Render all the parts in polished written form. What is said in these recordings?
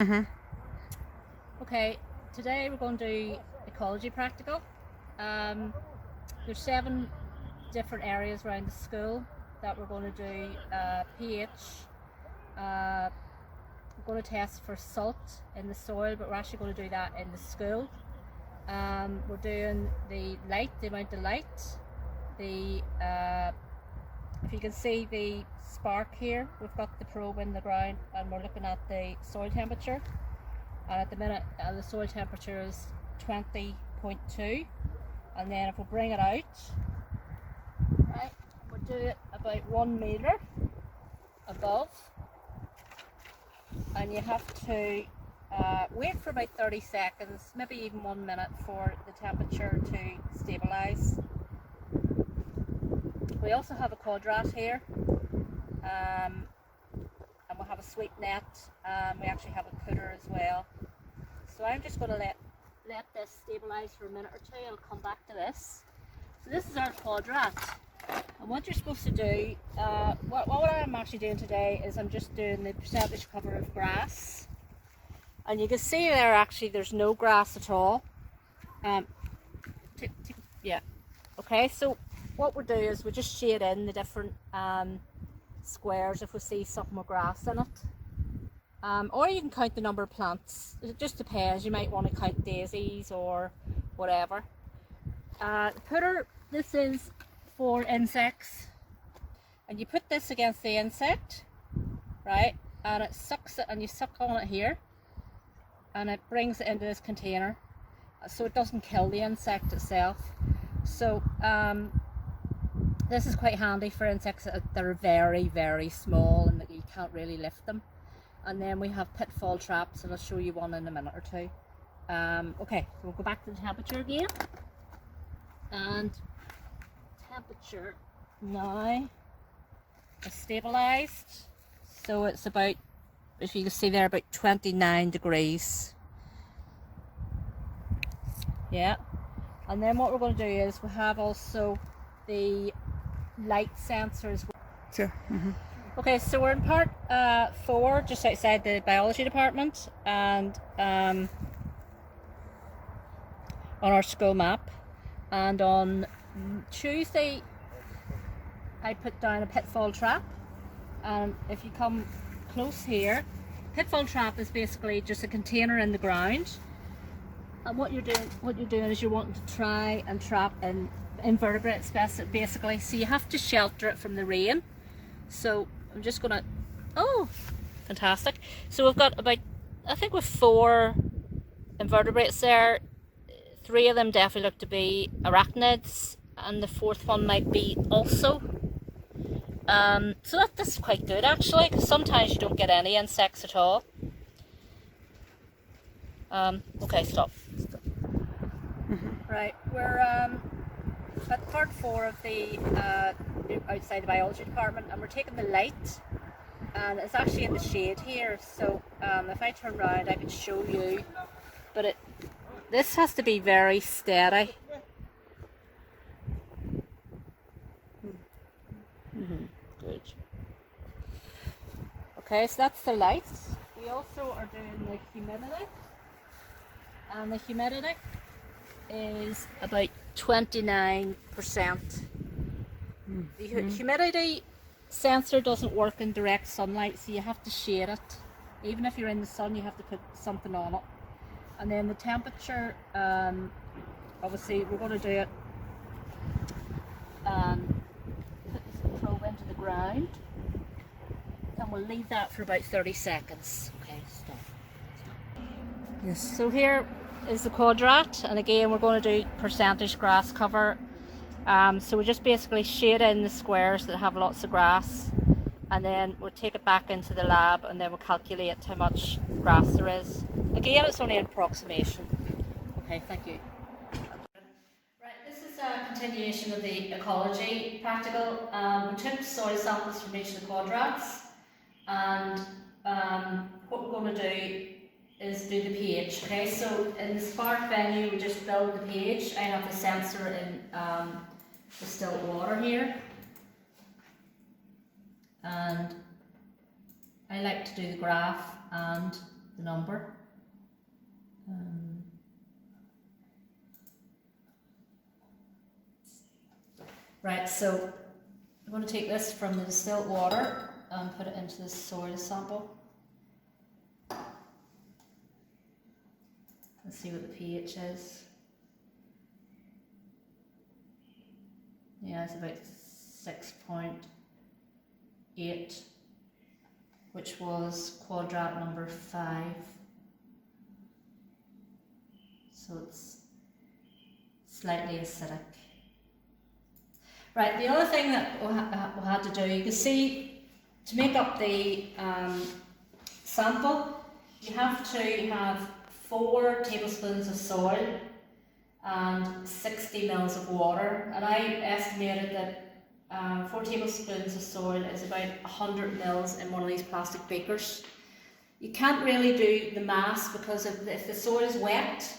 Okay, today we're going to do ecology practical. There's 7 different areas around the school that we're going to do pH. We're going to test for salt in the soil, but we're actually going to do that in the school. We're doing the light, the amount of light, the if you can see the spark here, we've got the probe in the ground and we're looking at the soil temperature. And at the minute the soil temperature is 20.2, and then if we bring it out, right, we'll do it about 1 meter above, and you have to wait for about 30 seconds, maybe even 1 minute, for the temperature to stabilise. We also have a quadrat here, and we'll have a sweep net. We actually have a putter as well. So I'm just going to let this stabilise for a minute or two. I'll come back to this. So this is our quadrat, and what you're supposed to do, what I'm actually doing today is I'm just doing the percentage cover of grass, and you can see there actually there's no grass at all. Yeah. Okay, so what we'll do is we'll just shade in the different squares if we see something with grass in it. Or you can count the number of plants. It just depends. You might want to count daisies or whatever. The putter, this is for insects, and you put this against the insect, right, and it sucks it, and you suck on it here, and it brings it into this container, so it doesn't kill the insect itself. So this is quite handy for insects that are very, very small and that you can't really lift them. And then we have pitfall traps, and I'll show you one in a minute or two. Okay, so we'll go back to the temperature again. And temperature now is stabilised. So it's about, if you can see there, about 29 degrees. Yeah. And then what we're going to do is we have also the light sensors. Sure. Okay, so we're in part 4, just outside the biology department, and on our school map. And on Tuesday I put down a pitfall trap, and if you come close here, pitfall trap is basically just a container in the ground, and what you're doing is you're wanting to try and trap in invertebrates basically, so you have to shelter it from the rain. So I'm just gonna, oh, fantastic. So we've got about, I think with 4 invertebrates there. 3 of them definitely look to be arachnids, and the 4th one might be also. So that's quite good actually, because sometimes you don't get any insects at all. Okay, stop. Right, we're at part 4 of the outside the biology department, and we're taking the light, and it's actually in the shade here. So if I turn around I can show you, but this has to be very steady. Good. Okay, so that's the lights. We also are doing the humidity, and the humidity is about 29%. The humidity sensor doesn't work in direct sunlight, so you have to shade it. Even if you're in the sun, you have to put something on it. And then the temperature, obviously we're going to do it, put the probe into the ground, and we'll leave that for about 30 seconds. Okay, stop. Yes. So here is the quadrat, and again we're going to do percentage grass cover. So we just basically shade in the squares that have lots of grass, and then we'll take it back into the lab, and then we'll calculate how much grass there is. Again, it's only an approximation. Okay, thank you. Right, this is a continuation of the ecology practical. We took soil samples from each of the quadrats, and what we're going to do is do the pH. Okay, so in the spark venue we just build the pH. I have the sensor in the still water here, and I like to do the graph and the number. Right, so I'm going to take this from the distilled water and put it into the soil sample. Let's see what the pH is. Yeah, it's about 6.8, which was quadrat number 5. So it's slightly acidic. Right, the other thing that we had to do, you can see, to make up the sample, you have to have 4 tablespoons of soil and 60 mils of water. And I estimated that 4 tablespoons of soil is about 100 mils in one of these plastic beakers. You can't really do the mass because if the soil is wet,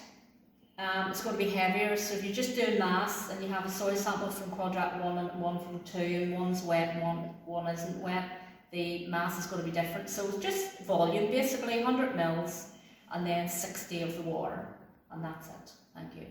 it's going to be heavier. So if you're just doing mass and you have a soil sample from quadrat 1 and one from 2, and one's wet and one isn't wet, the mass is going to be different. So it's just volume, basically 100 mils and then 60 of the water, and that's it. Thank you.